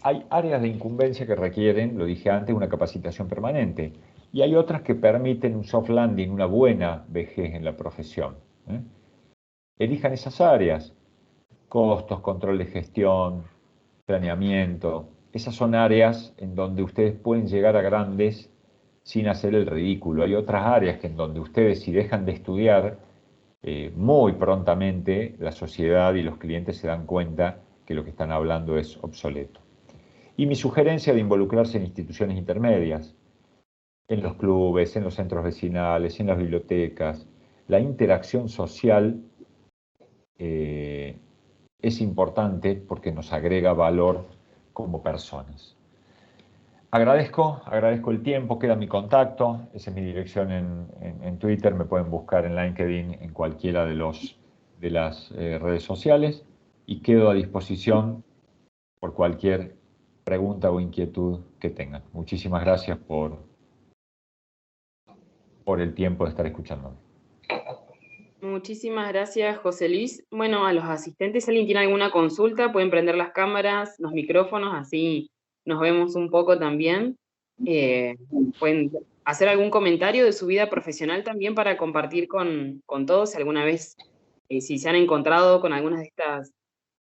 Hay áreas de incumbencia que requieren, lo dije antes, una capacitación permanente, y hay otras que permiten un soft landing, una buena vejez en la profesión. Elijan esas áreas: costos, control de gestión, planeamiento. Esas son áreas en donde ustedes pueden llegar a grandes sin hacer el ridículo. Hay otras áreas que en donde ustedes, si dejan de estudiar, muy prontamente la sociedad y los clientes se dan cuenta que lo que están hablando es obsoleto. Y mi sugerencia de involucrarse en instituciones intermedias, en los clubes, en los centros vecinales, en las bibliotecas. La interacción social es importante porque nos agrega valor como personas. Agradezco el tiempo, queda mi contacto, esa es mi dirección en Twitter, me pueden buscar en LinkedIn, en cualquiera de las redes sociales, y quedo a disposición por cualquier pregunta o inquietud que tengan. Muchísimas gracias por el tiempo de estar escuchándome. Muchísimas gracias, José Luis. Bueno, a los asistentes, si alguien tiene alguna consulta, pueden prender las cámaras, los micrófonos, así nos vemos un poco también. Pueden hacer algún comentario de su vida profesional también para compartir con todos, si alguna vez, si se han encontrado con algunas de estas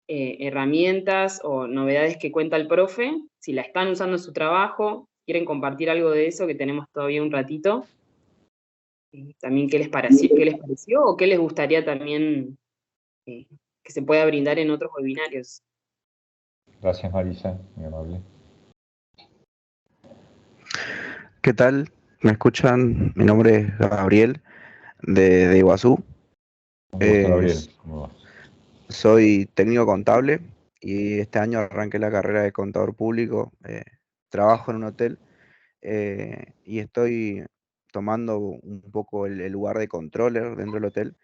herramientas o novedades que cuenta el profe, si la están usando en su trabajo, quieren compartir algo de eso, que tenemos todavía un ratito. También qué les pareció o qué les gustaría también que se pueda brindar en otros webinarios. Gracias, Marisa, muy amable. ¿Qué tal? ¿Me escuchan? Mi nombre es Gabriel, de Iguazú. Un gusto, Gabriel. ¿Cómo va? Soy técnico contable y este año arranqué la carrera de contador público. Trabajo en un hotel y estoy tomando un poco el lugar de controller dentro del hotel,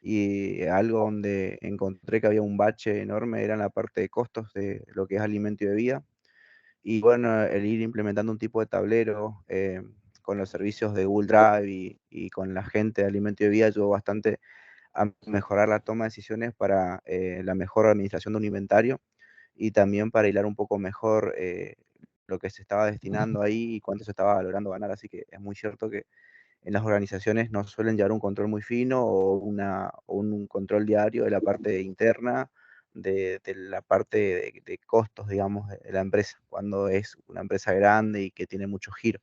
y algo donde encontré que había un bache enorme era en la parte de costos de lo que es alimento y bebida. Y bueno, el ir implementando un tipo de tablero con los servicios de Google Drive y con la gente de alimento y bebida ayudó bastante a mejorar la toma de decisiones para la mejor administración de un inventario, y también para hilar un poco mejor lo que se estaba destinando ahí y cuánto se estaba logrando ganar. Así que es muy cierto que en las organizaciones no suelen llevar un control muy fino o un control diario de la parte interna, de la parte de costos, digamos, de la empresa, cuando es una empresa grande y que tiene mucho giro.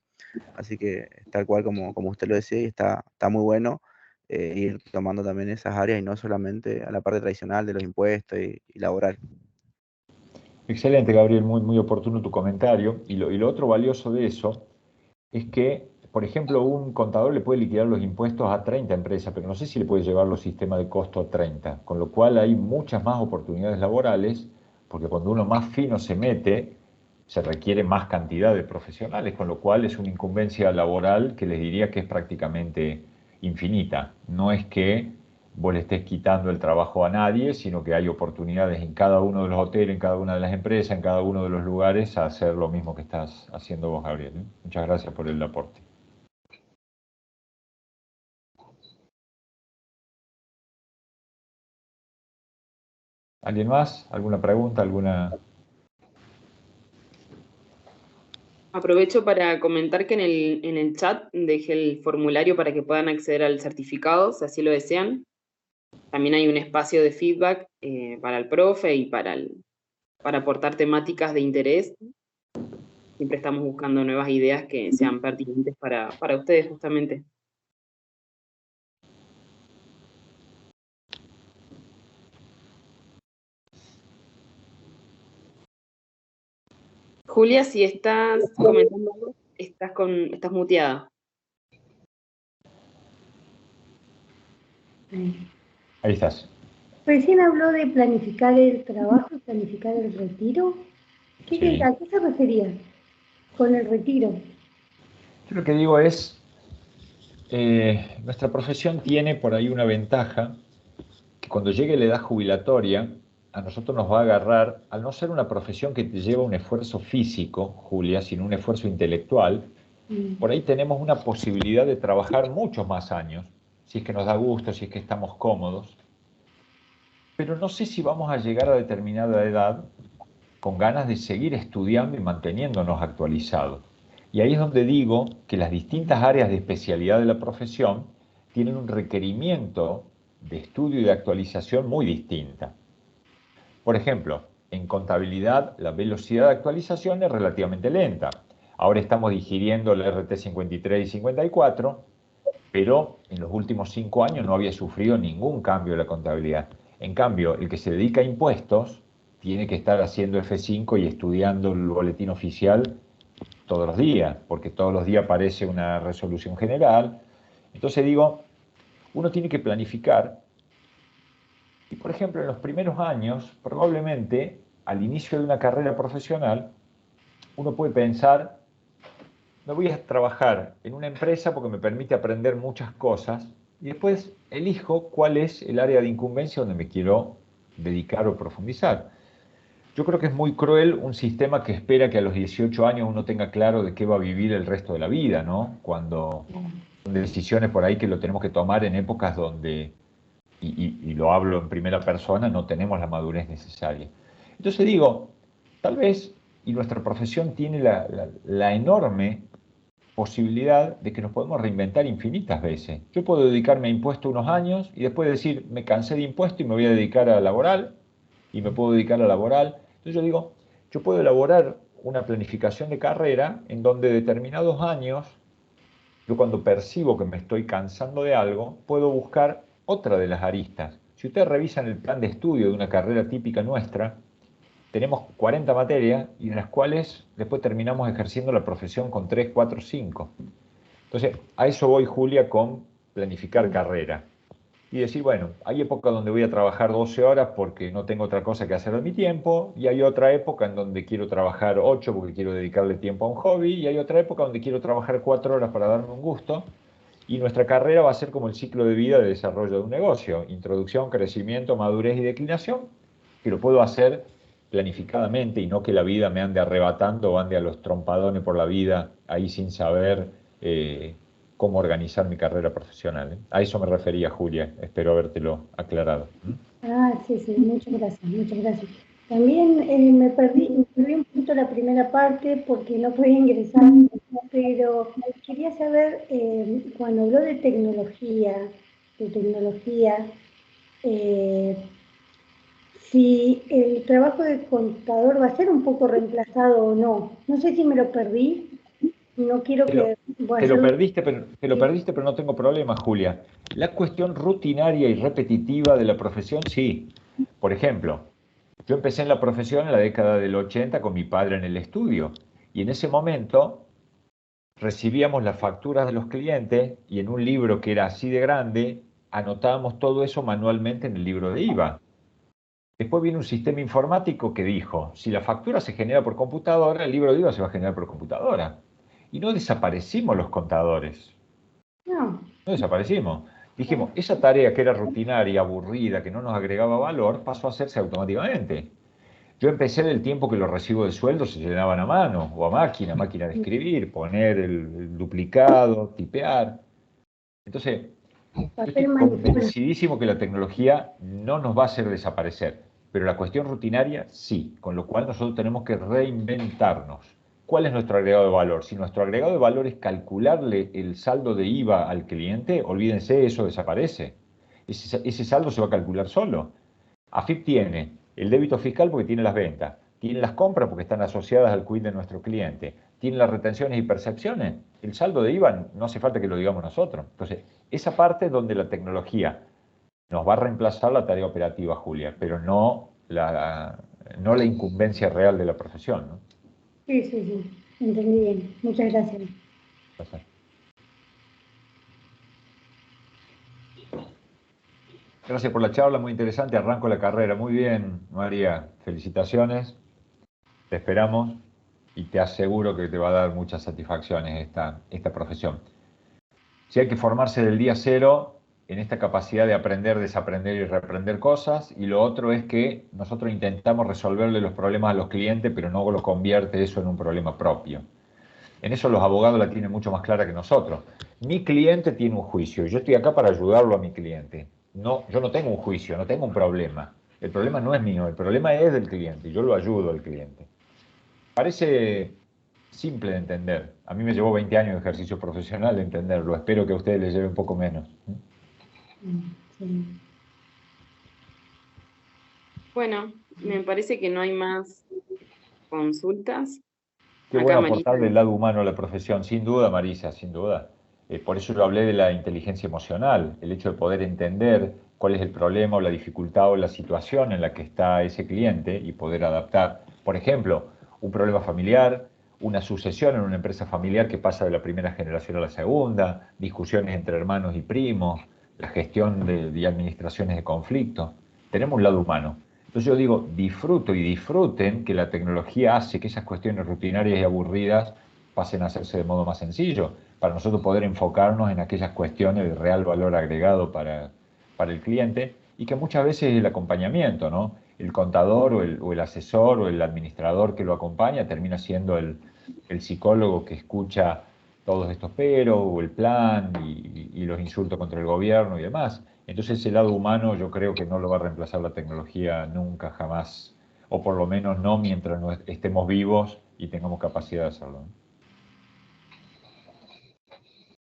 Así que tal cual como usted lo decía, y está muy bueno ir tomando también esas áreas y no solamente a la parte tradicional de los impuestos y laboral. Excelente, Gabriel, muy, muy oportuno tu comentario. Y lo otro valioso de eso es que, por ejemplo, un contador le puede liquidar los impuestos a 30 empresas, pero no sé si le puede llevar los sistemas de costo a 30, con lo cual hay muchas más oportunidades laborales, porque cuando uno más fino se mete, se requiere más cantidad de profesionales, con lo cual es una incumbencia laboral que les diría que es prácticamente infinita. No es que vos le estés quitando el trabajo a nadie, sino que hay oportunidades en cada uno de los hoteles, en cada una de las empresas, en cada uno de los lugares a hacer lo mismo que estás haciendo vos, Gabriel. Muchas gracias por el aporte. ¿Alguien más? ¿Alguna pregunta? ¿Alguna? Aprovecho para comentar que en el chat dejé el formulario para que puedan acceder al certificado, si así lo desean. También hay un espacio de feedback para el profe y para aportar temáticas de interés. Siempre estamos buscando nuevas ideas que sean pertinentes para ustedes, justamente. Julia, si estás comentando algo, estás muteada. Ahí estás. Recién habló de planificar el trabajo, planificar el retiro. Sí. ¿A qué se refería con el retiro? Yo lo que digo es, nuestra profesión tiene por ahí una ventaja, que cuando llegue la edad jubilatoria, a nosotros nos va a agarrar, al no ser una profesión que te lleva un esfuerzo físico, Julia, sino un esfuerzo intelectual, por ahí tenemos una posibilidad de trabajar muchos más años si es que nos da gusto, si es que estamos cómodos, pero no sé si vamos a llegar a determinada edad con ganas de seguir estudiando y manteniéndonos actualizados. Y ahí es donde digo que las distintas áreas de especialidad de la profesión tienen un requerimiento de estudio y de actualización muy distinta. Por ejemplo, en contabilidad la velocidad de actualización es relativamente lenta. Ahora estamos digiriendo el RT 53 y 54, pero en los últimos 5 años no había sufrido ningún cambio de la contabilidad. En cambio, el que se dedica a impuestos tiene que estar haciendo F5 y estudiando el boletín oficial todos los días, porque todos los días aparece una resolución general. Entonces digo, uno tiene que planificar. Y por ejemplo, en los primeros años, probablemente al inicio de una carrera profesional, uno puede pensar, me voy a trabajar en una empresa porque me permite aprender muchas cosas y después elijo cuál es el área de incumbencia donde me quiero dedicar o profundizar. Yo creo que es muy cruel un sistema que espera que a los 18 años uno tenga claro de qué va a vivir el resto de la vida, ¿no? Cuando son decisiones por ahí que lo tenemos que tomar en épocas donde, y lo hablo en primera persona, no tenemos la madurez necesaria. Entonces digo, tal vez, y nuestra profesión tiene la enorme posibilidad de que nos podemos reinventar infinitas veces. Yo puedo dedicarme a impuesto unos años y después decir, me cansé de impuesto y me voy a dedicar a laboral, y me puedo dedicar a laboral. Entonces yo digo, yo puedo elaborar una planificación de carrera en donde determinados años, yo cuando percibo que me estoy cansando de algo, puedo buscar otra de las aristas. Si ustedes revisan el plan de estudio de una carrera típica nuestra, tenemos 40 materias y en las cuales después terminamos ejerciendo la profesión con 3, 4, 5. Entonces, a eso voy, Julia, con planificar carrera. Y decir, bueno, hay épocas donde voy a trabajar 12 horas porque no tengo otra cosa que hacer en mi tiempo, y hay otra época en donde quiero trabajar 8 porque quiero dedicarle tiempo a un hobby, y hay otra época donde quiero trabajar 4 horas para darme un gusto. Y nuestra carrera va a ser como el ciclo de vida de desarrollo de un negocio: introducción, crecimiento, madurez y declinación, que lo puedo hacer planificadamente y no que la vida me ande arrebatando o ande a los trompadones por la vida ahí sin saber cómo organizar mi carrera profesional. A eso me refería, Julia, espero habértelo aclarado. Ah, sí, sí, muchas gracias, muchas gracias. También me perdí un poquito la primera parte porque no podía ingresar, pero quería saber, cuando habló de tecnología, si el trabajo de contador va a ser un poco reemplazado o no. No sé si me lo perdí, no quiero que... Te lo perdiste, pero no tengo problema, Julia. La cuestión rutinaria y repetitiva de la profesión, sí. Por ejemplo, yo empecé en la profesión en la década del 80 con mi padre en el estudio, y en ese momento recibíamos las facturas de los clientes y en un libro que era así de grande, anotábamos todo eso manualmente en el libro de IVA. Después viene un sistema informático que dijo, si la factura se genera por computadora, el libro de IVA se va a generar por computadora. Y no desaparecimos los contadores. No. No desaparecimos. Dijimos, esa tarea que era rutinaria, aburrida, que no nos agregaba valor, pasó a hacerse automáticamente. Yo empecé del tiempo que los recibos de sueldo se llenaban a mano o a máquina de escribir, poner el duplicado, tipear. Entonces, yo estoy convencidísimo que la tecnología no nos va a hacer desaparecer, pero la cuestión rutinaria sí, con lo cual nosotros tenemos que reinventarnos. ¿Cuál es nuestro agregado de valor? Si nuestro agregado de valor es calcularle el saldo de IVA al cliente, olvídense, eso desaparece. Ese saldo se va a calcular solo. AFIP tiene el débito fiscal porque tiene las ventas, tiene las compras porque están asociadas al quit de nuestro cliente, tiene las retenciones y percepciones. El saldo de IVA no hace falta que lo digamos nosotros. Entonces, esa parte es donde la tecnología nos va a reemplazar la tarea operativa, Julia, pero no la incumbencia real de la profesión, ¿no? Sí, sí, sí, entendí bien. Muchas gracias. Gracias por la charla, muy interesante. Arranco la carrera. Muy bien, María. Felicitaciones. Te esperamos y te aseguro que te va a dar muchas satisfacciones esta profesión. Si hay que formarse del día cero en esta capacidad de aprender, desaprender y reaprender cosas, y lo otro es que nosotros intentamos resolverle los problemas a los clientes, pero no lo convierte eso en un problema propio. En eso los abogados la tienen mucho más clara que nosotros. Mi cliente tiene un juicio y yo estoy acá para ayudarlo a mi cliente. No, yo no tengo un juicio, no tengo un problema. El problema no es mío, el problema es del cliente y yo lo ayudo al cliente. Parece simple de entender. A mí me llevó 20 años de ejercicio profesional de entenderlo. Espero que a ustedes les lleve un poco menos. Sí. Bueno, me parece que no hay más consultas. Qué Acá bueno Marisa. aportarle el lado humano a la profesión, sin duda, Marisa, sin duda. Por eso yo hablé de la inteligencia emocional, el hecho de poder entender cuál es el problema o la dificultad o la situación en la que está ese cliente y poder adaptar, por ejemplo, un problema familiar, una sucesión en una empresa familiar que pasa de la primera generación a la segunda, discusiones entre hermanos y primos, la gestión de administraciones de conflictos. Tenemos un lado humano. Entonces yo digo, disfruto y disfruten que la tecnología hace que esas cuestiones rutinarias y aburridas pasen a hacerse de modo más sencillo, para nosotros poder enfocarnos en aquellas cuestiones de real valor agregado para el cliente y que muchas veces es el acompañamiento, ¿no? El contador o el asesor o el administrador que lo acompaña termina siendo el psicólogo que escucha todos estos peros o el plan y los insultos contra el gobierno y demás. Entonces ese lado humano yo creo que no lo va a reemplazar la tecnología nunca, jamás, o por lo menos no mientras no estemos vivos y tengamos capacidad de hacerlo, ¿no?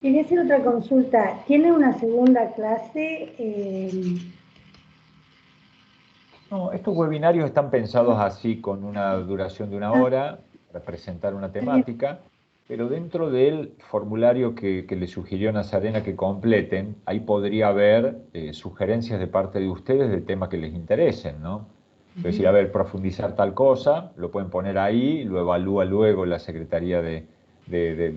Quería hacer otra consulta. ¿Tiene una segunda clase? No, estos webinarios están pensados así, con una duración de 1 hora, para presentar una temática, pero dentro del formulario que le sugirió Nazarena que completen, ahí podría haber sugerencias de parte de ustedes de temas que les interesen, ¿no? Es decir, a ver, profundizar tal cosa, lo pueden poner ahí, lo evalúa luego la Secretaría de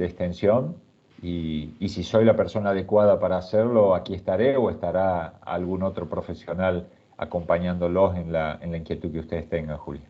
Extensión, y si soy la persona adecuada para hacerlo, aquí estaré o estará algún otro profesional acompañándolos en la inquietud que ustedes tengan, Julia.